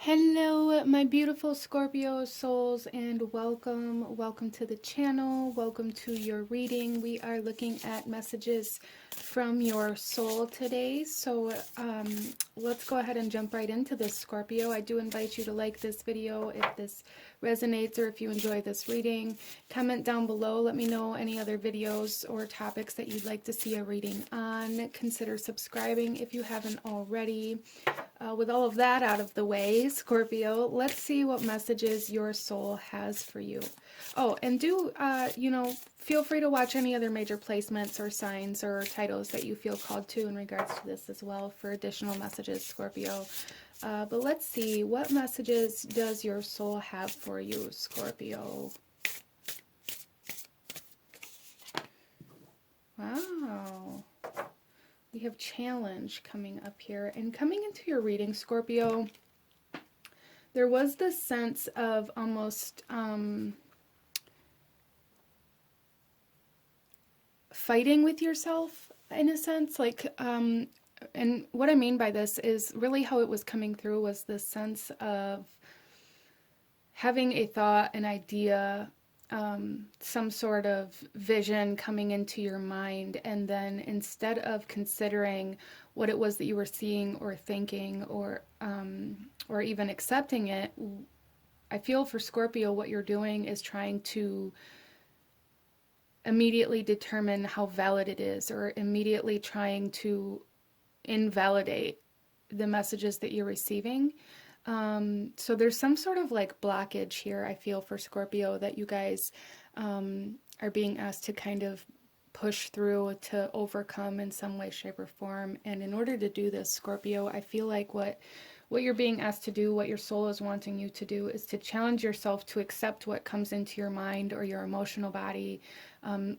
Hello, my beautiful Scorpio souls, and welcome to the channel. Welcome to your reading. We are looking at messages from your soul today. So let's go ahead and jump right into this, Scorpio. I do invite you to like this video if this resonates or if you enjoy this reading. Comment down below. Let me know any other videos or topics that you'd like to see a reading on. Consider subscribing if you haven't already. With all of that out of the way, Scorpio, let's see what messages your soul has for you. Oh, and feel free to watch any other major placements or signs or titles that you feel called to in regards to this as well for additional messages, Scorpio. But let's see, what messages does your soul have for you, Scorpio? Wow. We have challenge coming up here. And coming into your reading, Scorpio, there was this sense of almost fighting with yourself, in a sense. And what I mean by this is really how it was coming through was this sense of having a thought, an idea, some sort of vision coming into your mind, and then instead of considering what it was that you were seeing or thinking or even accepting it, I feel for Scorpio what you're doing is trying to immediately determine how valid it is, or immediately trying to invalidate the messages that you're receiving. So there's some sort of like blockage here, I feel, for Scorpio that you guys are being asked to kind of push through to overcome in some way, shape, or form. And in order to do this, Scorpio, I feel like what you're being asked to do, what your soul is wanting you to do, is to challenge yourself to accept what comes into your mind or your emotional body,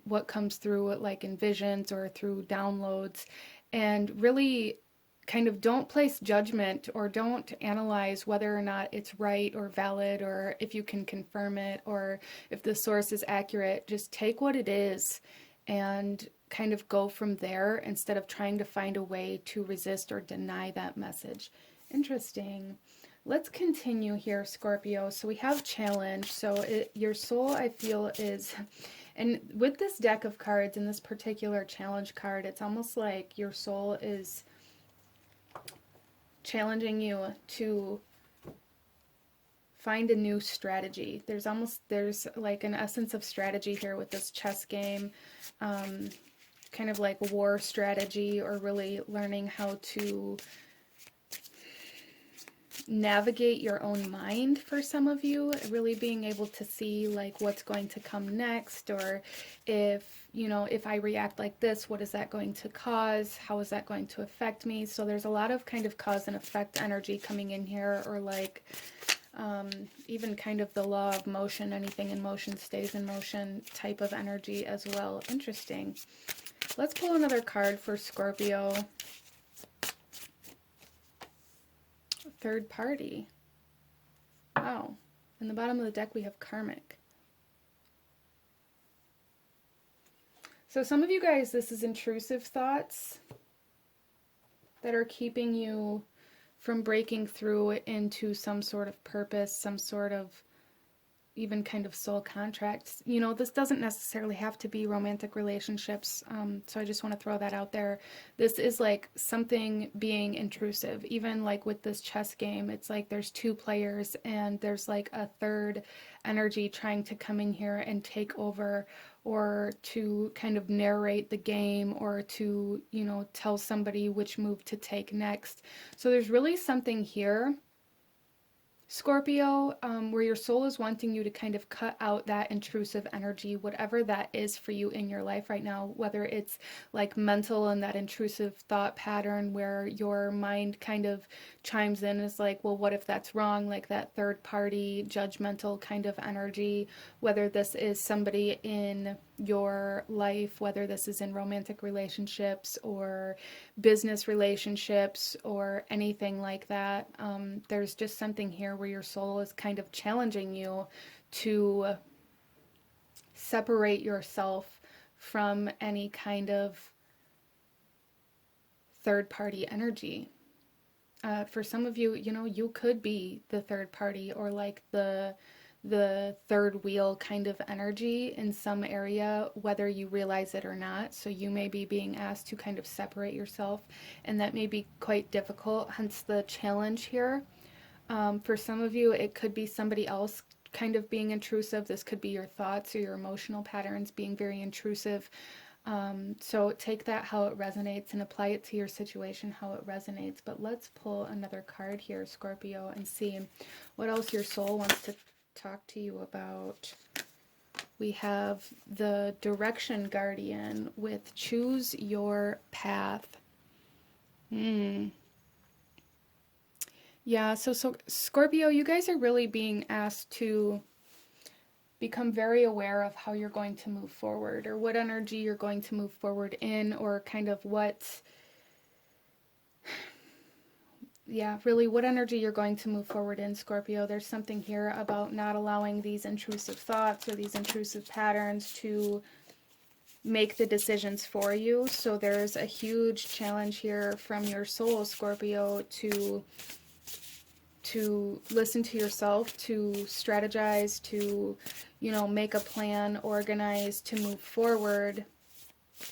what comes through like in visions or through downloads, and really kind of don't place judgment or don't analyze whether or not it's right or valid or if you can confirm it or if the source is accurate. Just take what it is and kind of go from there instead of trying to find a way to resist or deny that message. Interesting. Let's continue here, Scorpio. So we have challenge. So your soul, I feel, is... And with this deck of cards and this particular challenge card, it's almost like your soul is challenging you to find a new strategy. There's like an essence of strategy here with this chess game, kind of like war strategy, or really learning how to navigate your own mind for some of you, really being able to see like what's going to come next, or if I react like this, what is that going to cause? How is that going to affect me? So there's a lot of kind of cause and effect energy coming in here, or like even kind of the law of motion, anything in motion stays in motion type of energy as well. Interesting. Let's pull another card for Scorpio. Third party. Wow. In the bottom of the deck we have karmic. So some of you guys, this is intrusive thoughts that are keeping you from breaking through into some sort of purpose, some sort of even kind of soul contracts. This doesn't necessarily have to be romantic relationships, so I just want to throw that out there. This is like something being intrusive. Even like with this chess game, it's like there's two players and there's like a third energy trying to come in here and take over, or to kind of narrate the game, or to, tell somebody which move to take next. So there's really something here, Scorpio, where your soul is wanting you to kind of cut out that intrusive energy, whatever that is for you in your life right now, whether it's like mental and that intrusive thought pattern where your mind kind of chimes in, is like, well, what if that's wrong? Like that third party judgmental kind of energy, whether this is somebody in your life, whether this is in romantic relationships or business relationships or anything like that. There's just something here where your soul is kind of challenging you to separate yourself from any kind of third-party energy. For some of you, you know, you could be the third party or like the third wheel kind of energy in some area, whether you realize it or not. So you may be being asked to kind of separate yourself, and that may be quite difficult, hence the challenge here. For some of you, it could be somebody else kind of being intrusive. This could be your thoughts or your emotional patterns being very intrusive. So take that how it resonates and apply it to your situation how it resonates. But let's pull another card here, Scorpio, and see what else your soul wants to talk to you about. We have the Direction Guardian with Choose Your Path. Yeah, so Scorpio, you guys are really being asked to become very aware of how you're going to move forward, or what energy you're going to move forward in, or kind of really what energy you're going to move forward in, Scorpio. There's something here about not allowing these intrusive thoughts or these intrusive patterns to make the decisions for you. So there's a huge challenge here from your soul, Scorpio, to listen to yourself, to strategize, to, you know, make a plan, organize, to move forward,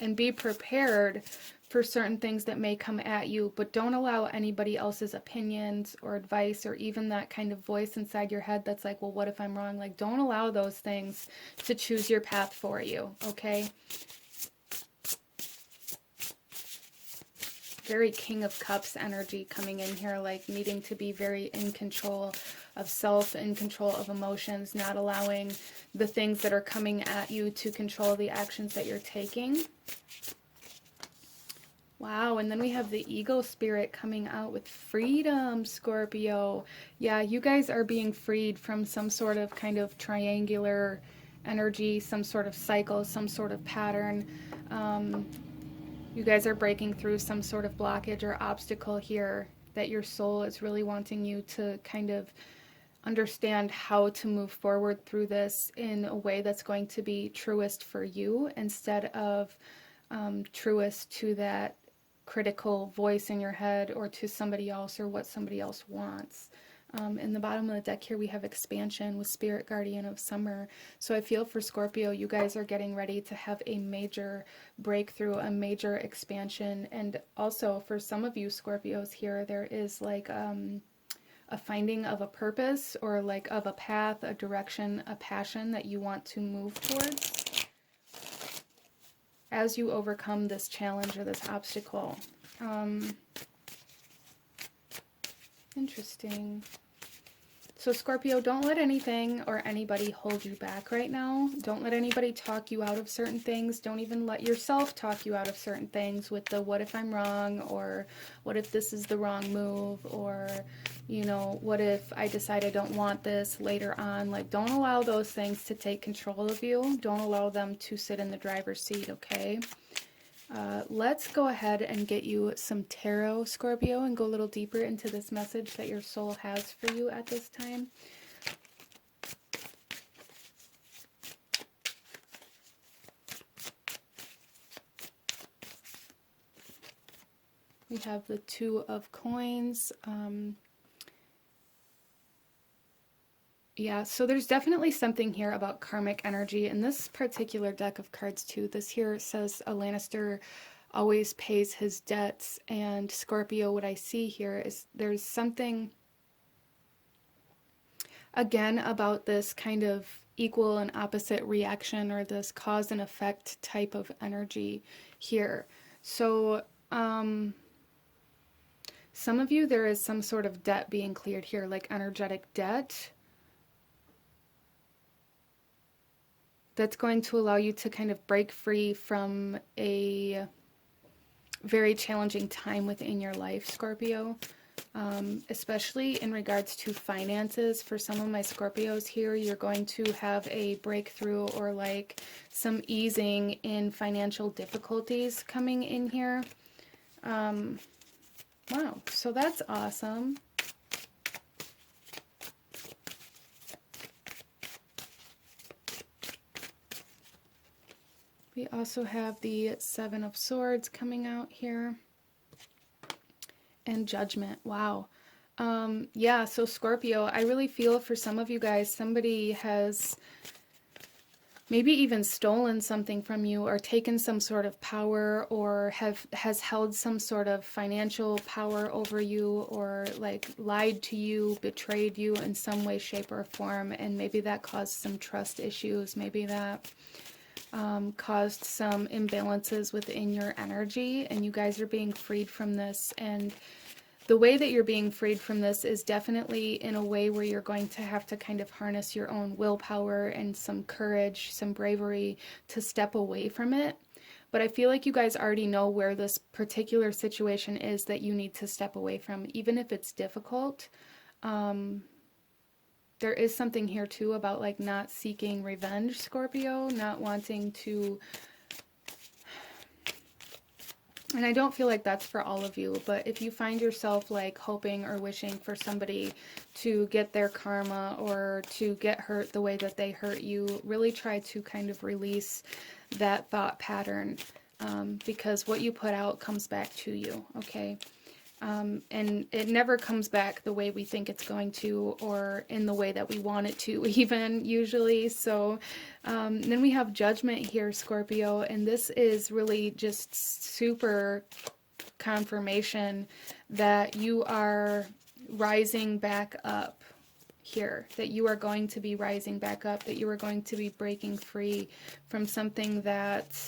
and be prepared for certain things that may come at you, but don't allow anybody else's opinions or advice, or even that kind of voice inside your head that's like, well, what if I'm wrong? Like, don't allow those things to choose your path for you, okay? Very King of Cups energy coming in here, like needing to be very in control of self, in control of emotions, not allowing the things that are coming at you to control the actions that you're taking. Wow, and then we have the Ego Spirit coming out with freedom, Scorpio. Yeah, you guys are being freed from some sort of kind of triangular energy, some sort of cycle, some sort of pattern. You guys are breaking through some sort of blockage or obstacle here that your soul is really wanting you to kind of understand how to move forward through this in a way that's going to be truest for you, instead of truest to that critical voice in your head or to somebody else or what somebody else wants. In the bottom of the deck here, we have expansion with Spirit Guardian of Summer. So I feel for Scorpio, you guys are getting ready to have a major breakthrough, a major expansion. And also for some of you Scorpios here, there is like a finding of a purpose, or like of a path, a direction, a passion that you want to move towards as you overcome this challenge or this obstacle. Interesting. So Scorpio, don't let anything or anybody hold you back right now. Don't let anybody talk you out of certain things. Don't even let yourself talk you out of certain things with the what if I'm wrong, or what if this is the wrong move, or, you know, what if I decide I don't want this later on. Like, don't allow those things to take control of you. Don't allow them to sit in the driver's seat, okay? Let's go ahead and get you some tarot, Scorpio, and go a little deeper into this message that your soul has for you at this time. We have the Two of Coins. Yeah, so there's definitely something here about karmic energy in this particular deck of cards too. This here says a Lannister always pays his debts, and Scorpio, what I see here is there's something again about this kind of equal and opposite reaction, or this cause and effect type of energy here. So some of you, there is some sort of debt being cleared here, like energetic debt, that's going to allow you to kind of break free from a very challenging time within your life, Scorpio. Especially in regards to finances. For some of my Scorpios here, you're going to have a breakthrough, or like some easing in financial difficulties coming in here. Wow, so that's awesome. We also have the Seven of Swords coming out here. And Judgment. Wow. Yeah, so Scorpio, I really feel for some of you guys, somebody has maybe even stolen something from you or taken some sort of power or has held some sort of financial power over you or like lied to you, betrayed you in some way, shape, or form. And maybe that caused some trust issues. Maybe that caused some imbalances within your energy, and you guys are being freed from this. And the way that you're being freed from this is definitely in a way where you're going to have to kind of harness your own willpower and some courage, some bravery to step away from it. But I feel like you guys already know where this particular situation is that you need to step away from, even if it's difficult. There is something here too about like not seeking revenge, Scorpio, not wanting to. And I don't feel like that's for all of you, but if you find yourself like hoping or wishing for somebody to get their karma or to get hurt the way that they hurt you, really try to kind of release that thought pattern, because what you put out comes back to you, okay? And it never comes back the way we think it's going to, or in the way that we want it to, even usually. So then we have Judgment here, Scorpio, and this is really just super confirmation that you are rising back up here, that you are going to be rising back up, that you are going to be breaking free from something that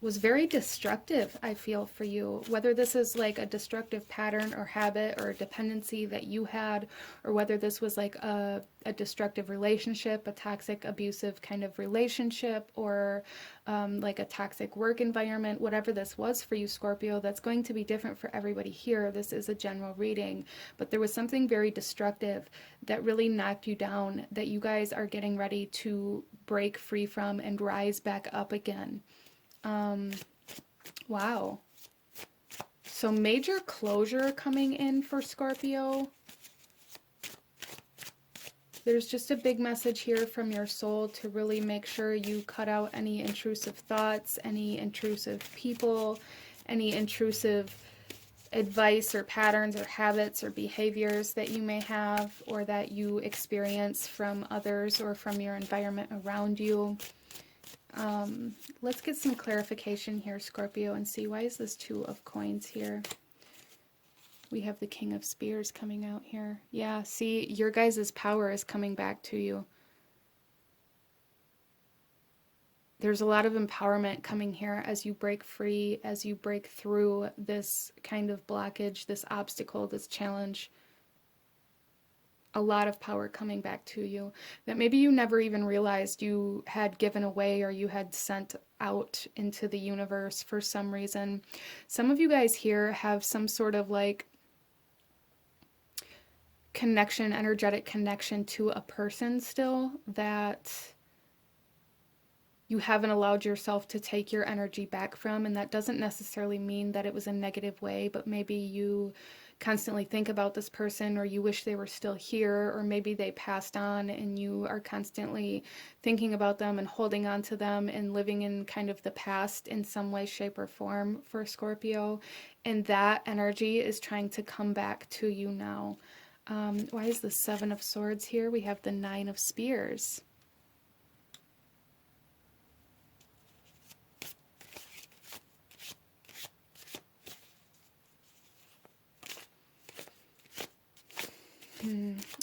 was very destructive, I feel, for you. Whether this is like a destructive pattern or habit or dependency that you had, or whether this was like a destructive relationship, a toxic, abusive kind of relationship, or like a toxic work environment, whatever this was for you, Scorpio, that's going to be different for everybody here. This is a general reading, but there was something very destructive that really knocked you down that you guys are getting ready to break free from and rise back up again. Wow. So major closure coming in for Scorpio. There's just a big message here from your soul to really make sure you cut out any intrusive thoughts, any intrusive people, any intrusive advice or patterns or habits or behaviors that you may have or that you experience from others or from your environment around you. Let's get some clarification here, Scorpio, and see, why is this Two of Coins here? We have the King of Spears coming out here. Yeah, see, your guys' power is coming back to you. There's a lot of empowerment coming here as you break free, as you break through this kind of blockage, this obstacle, this challenge. A lot of power coming back to you that maybe you never even realized you had given away or you had sent out into the universe for some reason. Some of you guys here have some sort of like connection, energetic connection to a person still that you haven't allowed yourself to take your energy back from. And that doesn't necessarily mean that it was a negative way, but maybe you constantly think about this person, or you wish they were still here, or maybe they passed on and you are constantly thinking about them and holding on to them and living in kind of the past in some way, shape, or form for Scorpio. And that energy is trying to come back to you now. Why is the Seven of Swords here? We have the Nine of Spears.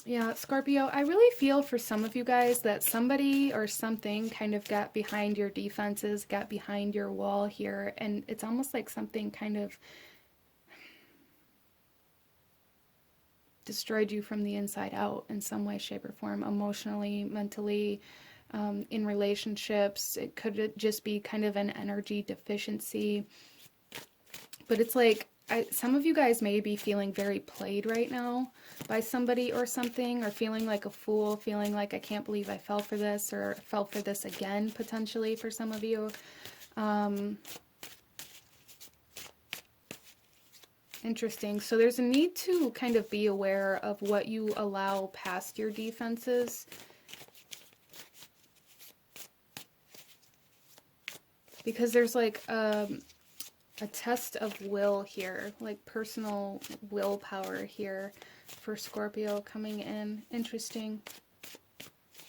Yeah, Scorpio, I really feel for some of you guys that somebody or something kind of got behind your defenses, got behind your wall here, and it's almost like something kind of destroyed you from the inside out in some way, shape, or form, emotionally, mentally, in relationships. It could just be kind of an energy deficiency. But it's like, some of you guys may be feeling very played right now by somebody or something, or feeling like a fool, feeling like I can't believe I fell for this, or fell for this again, potentially for some of you. Interesting. So there's a need to kind of be aware of what you allow past your defenses. Because there's like a test of will here, like personal willpower here for Scorpio coming in. Interesting.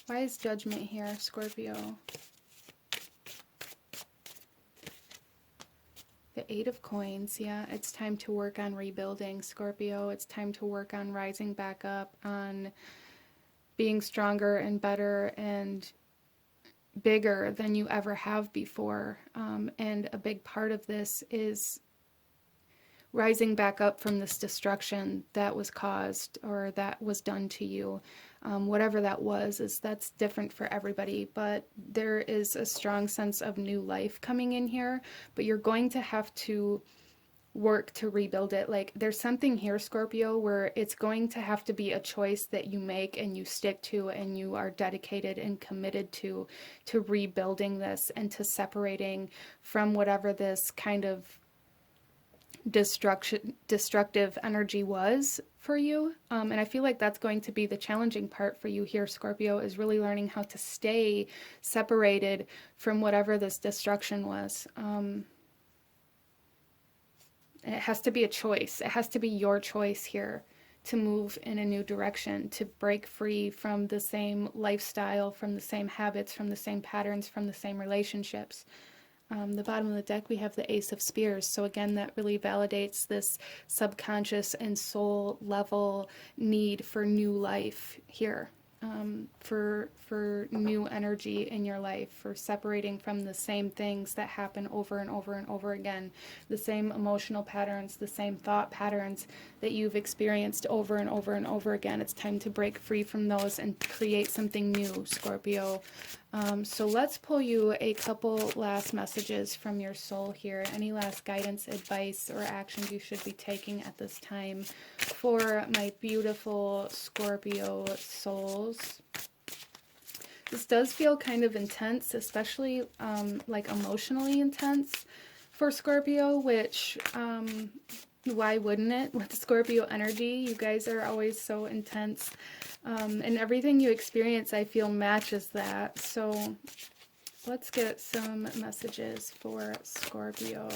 Why is Judgment here, Scorpio? The Eight of Coins, yeah, it's time to work on rebuilding, Scorpio. It's time to work on rising back up, on being stronger and better and bigger than you ever have before. And a big part of this is rising back up from this destruction that was caused or that was done to you. Whatever that was, that's different for everybody, but there is a strong sense of new life coming in here, but you're going to have to work to rebuild it. Like, there's something here, Scorpio, where it's going to have to be a choice that you make and you stick to and you are dedicated and committed to rebuilding this and to separating from whatever this kind of destructive energy was for you. And I feel like that's going to be the challenging part for you here, Scorpio, is really learning how to stay separated from whatever this destruction was. It has to be a choice. It has to be your choice here to move in a new direction, to break free from the same lifestyle, from the same habits, from the same patterns, from the same relationships. The bottom of the deck, we have the Ace of Spears. So again, that really validates this subconscious and soul level need for new life here, for new energy in your life, for separating from the same things that happen over and over and over again, the same emotional patterns, the same thought patterns that you've experienced over and over and over again. It's time to break free from those and create something new, Scorpio. So let's pull you a couple last messages from your soul here. Any last guidance, advice, or actions you should be taking at this time for my beautiful Scorpio souls. This does feel kind of intense, especially like emotionally intense for Scorpio, which why wouldn't it? With Scorpio energy, you guys are always so intense. And everything you experience, I feel, matches that. So let's get some messages for Scorpio.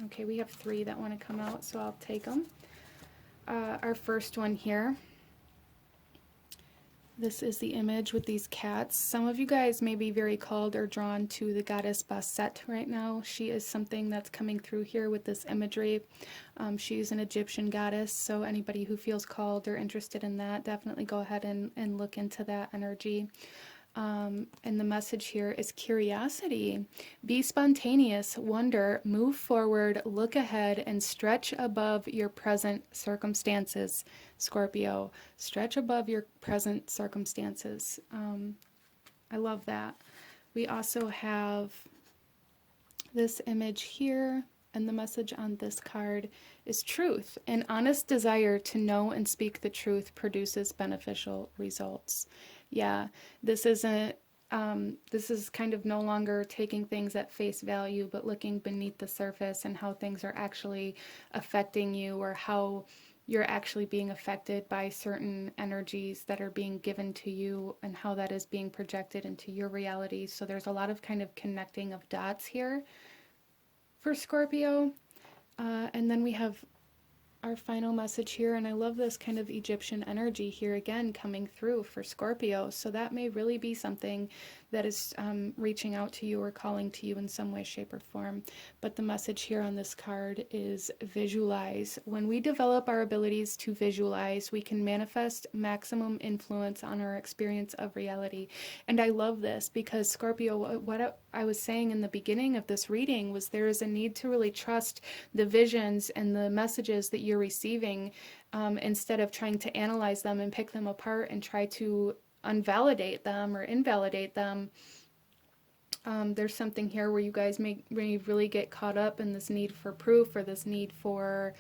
Okay, we have 3 that want to come out, so I'll take them. Our first one here. This is the image with these cats. Some of you guys may be very called or drawn to the goddess Bastet right now. She is something that's coming through here with this imagery. She's an Egyptian goddess, so anybody who feels called or interested in that, definitely go ahead and look into that energy. And the message here is curiosity. Be spontaneous, wonder, move forward, look ahead, and stretch above your present circumstances, Scorpio. Stretch above your present circumstances. I love that. We also have this image here, and the message on this card is truth. An honest desire to know and speak the truth produces beneficial results. Yeah, this isn't, this is kind of no longer taking things at face value, but looking beneath the surface and how things are actually affecting you, or how you're actually being affected by certain energies that are being given to you and how that is being projected into your reality. So there's a lot of kind of connecting of dots here for Scorpio. And then we have our final message here, and I love this kind of Egyptian energy here again coming through for Scorpio. So that may really be something that is reaching out to you or calling to you in some way, shape, or form. But the message here on this card is visualize. When we develop our abilities to visualize, we can manifest maximum influence on our experience of reality. And I love this because Scorpio, what I was saying in the beginning of this reading was there is a need to really trust the visions and the messages that you're receiving, instead of trying to analyze them and pick them apart and try to unvalidate them or invalidate them. There's something here where you guys may really get caught up in this need for proof or this need for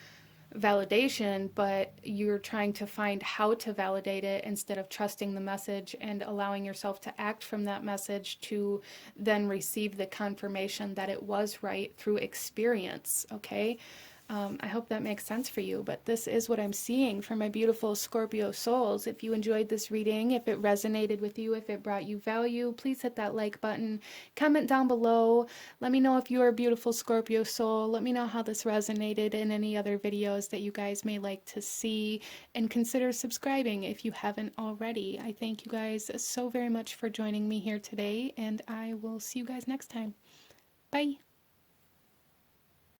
validation, but you're trying to find how to validate it instead of trusting the message and allowing yourself to act from that message to then receive the confirmation that it was right through experience, okay? I hope that makes sense for you, but this is what I'm seeing for my beautiful Scorpio souls. If you enjoyed this reading, if it resonated with you, if it brought you value, please hit that like button. Comment down below. Let me know if you're a beautiful Scorpio soul. Let me know how this resonated in any other videos that you guys may like to see. And consider subscribing if you haven't already. I thank you guys so very much for joining me here today, and I will see you guys next time. Bye!